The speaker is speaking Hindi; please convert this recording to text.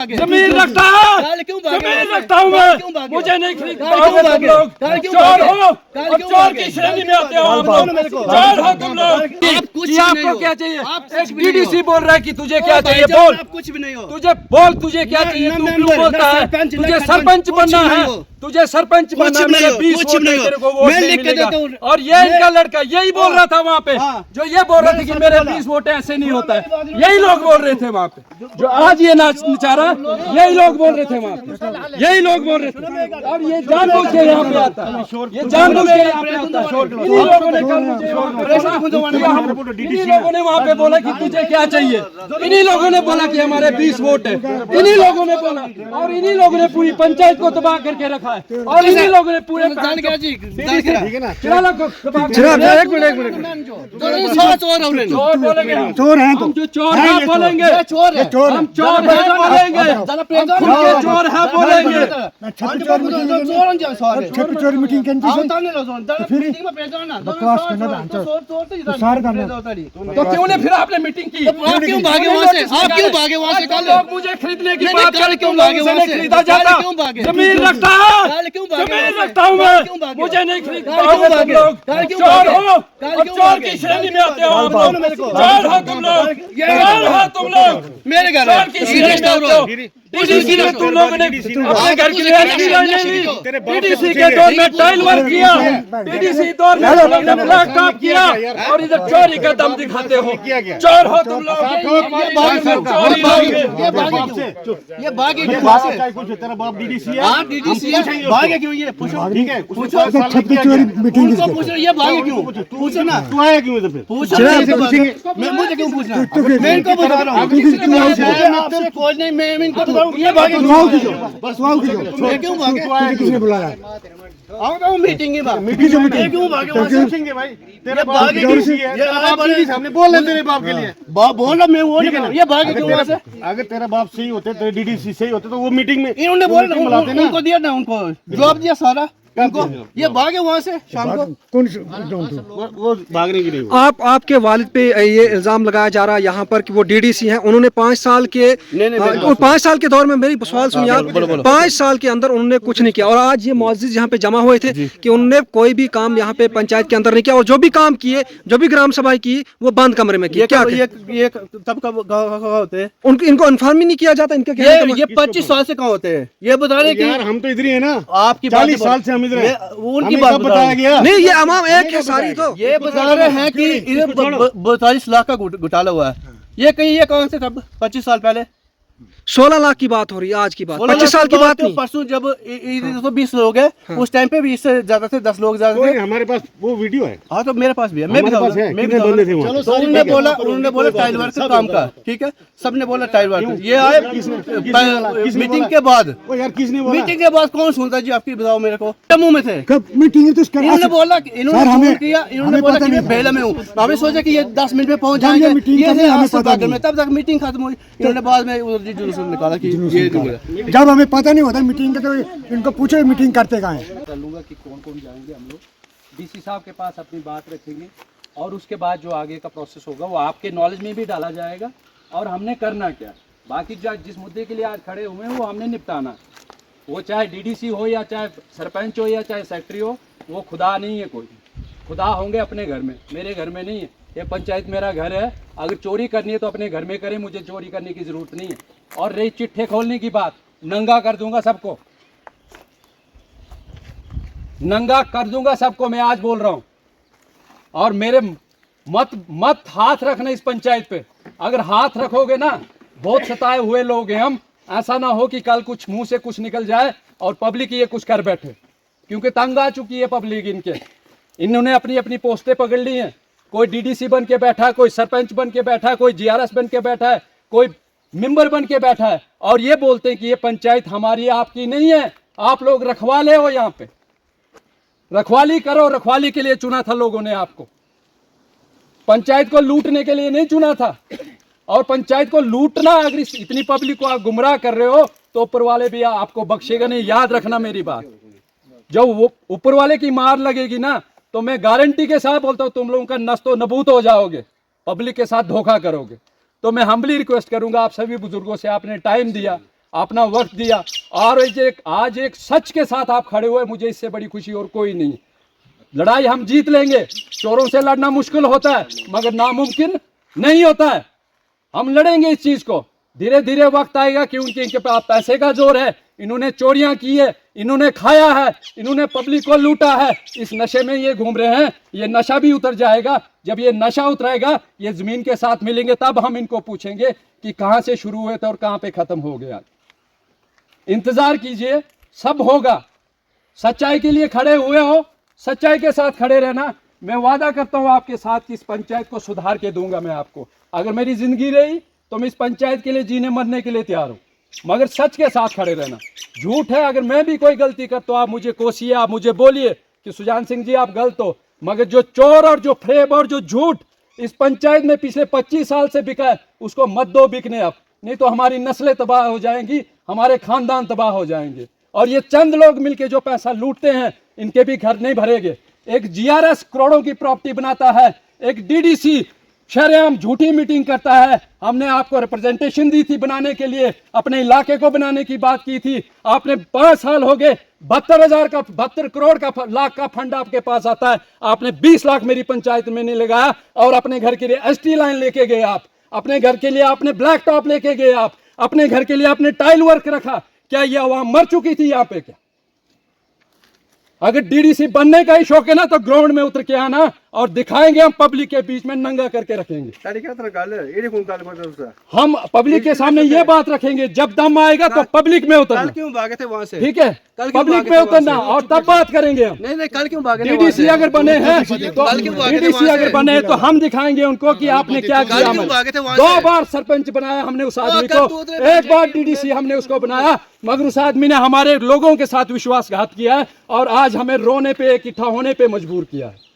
जमीन रखता है, जमीन रखता हूँ मैं, मुझे नहीं खरीदता तुम लोग। चोर हो और चोर की श्रेणी में आते हो आप लोग, चोर हो तुम लोग। आपको क्या चाहिए? एक डीडीसी बोल रहा है कि तुझे क्या चाहिए, बोल। कुछ भी नहीं हो, तुझे बोल, तुझे क्या चाहिए? तू क्यों बोलता है? तुझे सरपंच बनना है, तुझे सरपंच बनना है। 20 वोट है, तेरे को वोट नहीं मिलेगा। और ये इनका लड़का यही बोल रहा था वहाँ पे, जो ये बोल रहा था कि मेरे 20 वोट ऐसे नहीं होता है। यही लोग बोल रहे थे वहाँ पे, जो आज ये नाच नचा रहा, यही लोग बोल रहे थे वहाँ पे, यही लोग बोल रहे थे। और ये जानबूझ के यहाँ पे आता है, ये जानबूझ के यहाँ पे आता है। इन्हीं लोगों ने कल मुझे वहाँ पे, इन्हीं लोगों ने वहाँ पे बोला कि तुझे क्या चाहिए, इन्हीं लोगों ने बोला कि हमारे 20 वोट है, इन्हीं लोगों ने बोला। और इन्हीं लोगों ने पूरी पंचायत को तबा करके रखा है, और इन्हीं लोगों ने पूरे एक मिनट चोर हैं, जो चोर है बोलेंगे, चोर है, हम चोर है बोलेंगे, चोर है बोलेंगे। चोरी मीटिंग तो क्यों ने फिर आपने मीटिंग की? आप क्यों भागे वहाँ से? आप क्यों भागे वहाँ से? कल लोग मुझे खरीदने की बात कर, क्यों भागे वहाँ से? खरीदा जाता, क्यों भागे? जमीन रखता है, जमीन रखता हूँ मैं, मुझे नहीं खरीदता तुम लोग। चोर हो और चोर की श्रेणी में आते हो आप लोग, चोर हो तुम लोग, चोर हो तुम लोग, मेरे घर चोर की श्रेणी में आते हो। डीडीसी ने तुम लोगों ने अपने घर के लिए डीडीसी के दौर में टाइल वर्क किया, डीडीसी दौर में तुम लोग ने ब्लैक टॉप किया, और इधर चोरी का दम दिखाते हो। चोर हो तुम लोग, चोरी ये भागे क्यों? तेरा बाप डीडीसी है, आप डीडीसी है, भागे क्यों? ये पूछो, ठीक है, चोरी मीटिंग उनको पूछो, ये भागे क्यों? पूछो ना, तू आया क्यों इधर? पूछो। मैं मुझे क्यों पूछना? मैं इनको बता रहा हूँ, आपसे खोज नहीं, मैं इनको बता रहा हूँ, ये भागे क्यों? मैं क्यों भागे? किसने बुलाया? आओ मीटिंग की बात, ये क्यों भागे वहाँ से? पूछेंगे भाई, तेरा बाप भागे क्यों? डीडीसी है, तेरा बाप डीडीसी सामने बोल रहे तेरे बाप के लिए। बोल रहा मैं वो नहीं कर रहा, ये भागे क्यों वहाँ से? अगर तेरा बाप सही होते, तेरे डीडीसी सही होते, तो वो मीटिंग में इन्होंने बोला बुलाते ना। उनको दिया ना, उनको जवाब दिया सारा उनको। ये भागे वहाँ से शाम को। कौन वो भागने की नहीं हुआ। आपके वालिद पे ये इल्जाम लगाया जा रहा है यहाँ पर कि वो डीडीसी हैं, उन्होंने 5 साल के और 5 साल के दौर में, मेरी सवाल सुनिए आप, 5 साल के अंदर उन्होंने कुछ नहीं किया, और आज ये मुअज़्ज़िज़ यहाँ पे जमा हुए थे कि उन्होंने कोई भी काम यहाँ पे पंचायत के अंदर नहीं किया, और जो भी काम किए, जो भी ग्राम सभा की, वो बंद कमरे में किए। क्या ये तब कब होते हैं? इनको इन्फॉर्म ही नहीं किया जाता? इनका क्या ये 25 साल से कहाँ होते हैं? ये बता रहे यार हम तो इधर ही है ना, आपकी 40 साल से हम इधर हैं। उनकी हमें बात कब बताया गया? नहीं, ये अमाम एक है सारी। तो ये बता रहे हैं कि इधर 42 लाख का घोटाला हुआ है। ये कहीं ये कहाँ से तब 25 साल पहले? 16 लाख की बात हो रही है आज की बात, 25 साल की बात नहीं। परसों जब 20 लोग हैं, उस टाइम पे भी इससे ज्यादा थे, 10 लोग ज्यादा थे। हमारे पास वो वीडियो है। हाँ तो मेरे पास भी है, मैं भी हमारे पास है। कितने बंदे थे वहाँ? तो उन्होंने बोला टाइल वर्क का काम का, ठीक है, सबने बोला टाइल वर्क। ये आए मीटिंग के बाद, यार किसने बोला? मीटिंग के बाद कौन सुनता जी? आपकी बताओ मेरे को, जम्मू में थे, कब मीटिंग तो इन्होंने बोला कि इन्होंने बोला कि मैं बेला में हूँ। हमें सोचा कि ये 10 मिनट में पहुंच जाएंगे, तब तक मीटिंग खत्म हुई। इन्होंने बाद में उधर जुलूस निकाला कि जब हमें पता नहीं होता मीटिंग का, तो इनको पूछो मीटिंग करते कहाँ हैं। कर लूँगा कि कौन कौन जाएंगे हम लोग, डीसी साहब के पास अपनी बात रखेंगे, और उसके बाद जो आगे का प्रोसेस होगा वो आपके नॉलेज में भी डाला जाएगा, और हमने करना क्या, बाकी जिस मुद्दे के लिए आज खड़े हुए हैं वो हमने निपटाना। वो चाहे डीडीसी हो, या चाहे सरपंच हो, या चाहे सेक्रेटरी हो, वो खुदा नहीं है कोई। खुदा होंगे अपने घर में, मेरे घर में नहीं है। ये पंचायत मेरा घर है, अगर चोरी करनी है तो अपने घर में करें, मुझे चोरी करने की ज़रूरत नहीं है। और रही चिट्ठे खोलने की बात, नंगा कर दूंगा सबको, नंगा कर दूंगा सबको, मैं आज बोल रहा हूं। और मेरे मत हाथ रखना इस पंचायत पे। अगर हाथ रखोगे ना, बहुत सताए हुए लोग हैं हम, ऐसा ना हो कि कल कुछ मुंह से कुछ निकल जाए और पब्लिक ये कुछ कर बैठे, क्योंकि तंग आ चुकी है पब्लिक इनके। इन्होंने अपनी अपनी पोस्टें पकड़ ली हैं, कोई डीडीसी बन के बैठा है, कोई सरपंच बन के बैठा है, कोई जीआरएस बन के बैठा है, कोई मेंबर बन के बैठा है, और ये बोलते हैं कि ये पंचायत हमारी आपकी नहीं है, आप लोग रखवाले हो, यहाँ पे रखवाली करो। रखवाली के लिए चुना था लोगों ने आपको, पंचायत को लूटने के लिए नहीं चुना था। और पंचायत को लूटना, अगर इतनी पब्लिक को आप गुमराह कर रहे हो तो ऊपर वाले भी आपको बख्शेगा नहीं। याद रखना मेरी बात, जब वो ऊपर वाले की मार लगेगी ना, तो मैं गारंटी के साथ बोलता हूँ तुम लोगों का नस्तो नबूत हो जाओगे, पब्लिक के साथ धोखा करोगे। तो मैं हम्बली रिक्वेस्ट करूंगा आप सभी बुजुर्गों से, आपने टाइम दिया, अपना वक्त दिया, और आज एक सच के साथ आप खड़े हुए, मुझे इससे बड़ी खुशी और कोई नहीं। लड़ाई हम जीत लेंगे, चोरों से लड़ना मुश्किल होता है मगर नामुमकिन नहीं होता है। हम लड़ेंगे इस चीज को। धीरे धीरे वक्त आएगा कि इनके पास पैसे का जोर है, इन्होंने चोरियां की है, इन्होंने खाया है, इन्होंने पब्लिक को लूटा है, इस नशे में ये घूम रहे हैं। ये नशा भी उतर जाएगा, जब ये नशा उतरेगा, ये जमीन के साथ मिलेंगे, तब हम इनको पूछेंगे कि कहां से शुरू हुए थे और कहां पे खत्म हो गया। इंतजार कीजिए, सब होगा। सच्चाई के लिए खड़े हुए हो, सच्चाई के साथ खड़े रहना। मैं वादा करता हूं आपके साथ कि इस पंचायत को सुधार के दूंगा मैं आपको। अगर मेरी जिंदगी रही तो मैं इस पंचायत के लिए जीने मरने के लिए तैयार हूं, मगर सच के साथ खड़े रहना। झूठ है, अगर मैं भी कोई गलती कर तो आप मुझे कोसिए, आप मुझे बोलिए कि सुजान सिंह जी आप गलत हो, मगर जो चोर और जो फरेब और जो झूठ इस पंचायत में पिछले 25 साल से बिका है, उसको मत दो बिकने अब, नहीं तो हमारी नस्लें तबाह हो जाएंगी, हमारे खानदान तबाह हो जाएंगे। और ये चंद लोग मिलके जो पैसा लूटते हैं, इनके भी घर नहीं भरेंगे। एक जीआरएस करोड़ों की प्रॉपर्टी बनाता है, एक डीडीसी शरेआम झूठी मीटिंग करता है। हमने आपको रिप्रेजेंटेशन दी थी बनाने के लिए, अपने इलाके को बनाने की बात की थी। आपने 5 साल हो गए, 72 करोड़ का लाख का फंड आपके पास आता है, आपने 20 लाख मेरी पंचायत में नहीं लगाया। और अपने घर के लिए एसटी लाइन लेके गए आप, अपने घर के लिए आपने ब्लैक टॉप लेके गए आप, अपने घर के लिए आपने टाइल वर्क रखा। क्या यह आवाम मर चुकी थी यहाँ पे? क्या अगर डीडीसी बनने का ही शौक है ना, तो ग्राउंड में उतर के आना और दिखाएंगे, हम पब्लिक के बीच में नंगा करके रखेंगे। हम पब्लिक के सामने ये बात रखेंगे, जब दम आएगा तो पब्लिक में उतरना। क्यों भागे थे वहाँ से? ठीक है, पब्लिक में उतरना और तब बात करेंगे हम। नहीं, कल क्यों भागे थे? डीडीसी अगर बने हैं तो डीडीसी अगर बने तो हम दिखाएंगे उनको कि आपने क्या किया। 2 बार सरपंच बनाया हमने उस आदमी को, 1 बार डीडीसी हमने उसको बनाया, मगर उस आदमी ने हमारे लोगों के साथ विश्वासघात किया है और आज हमें रोने पे, इकट्ठा होने पे मजबूर किया है।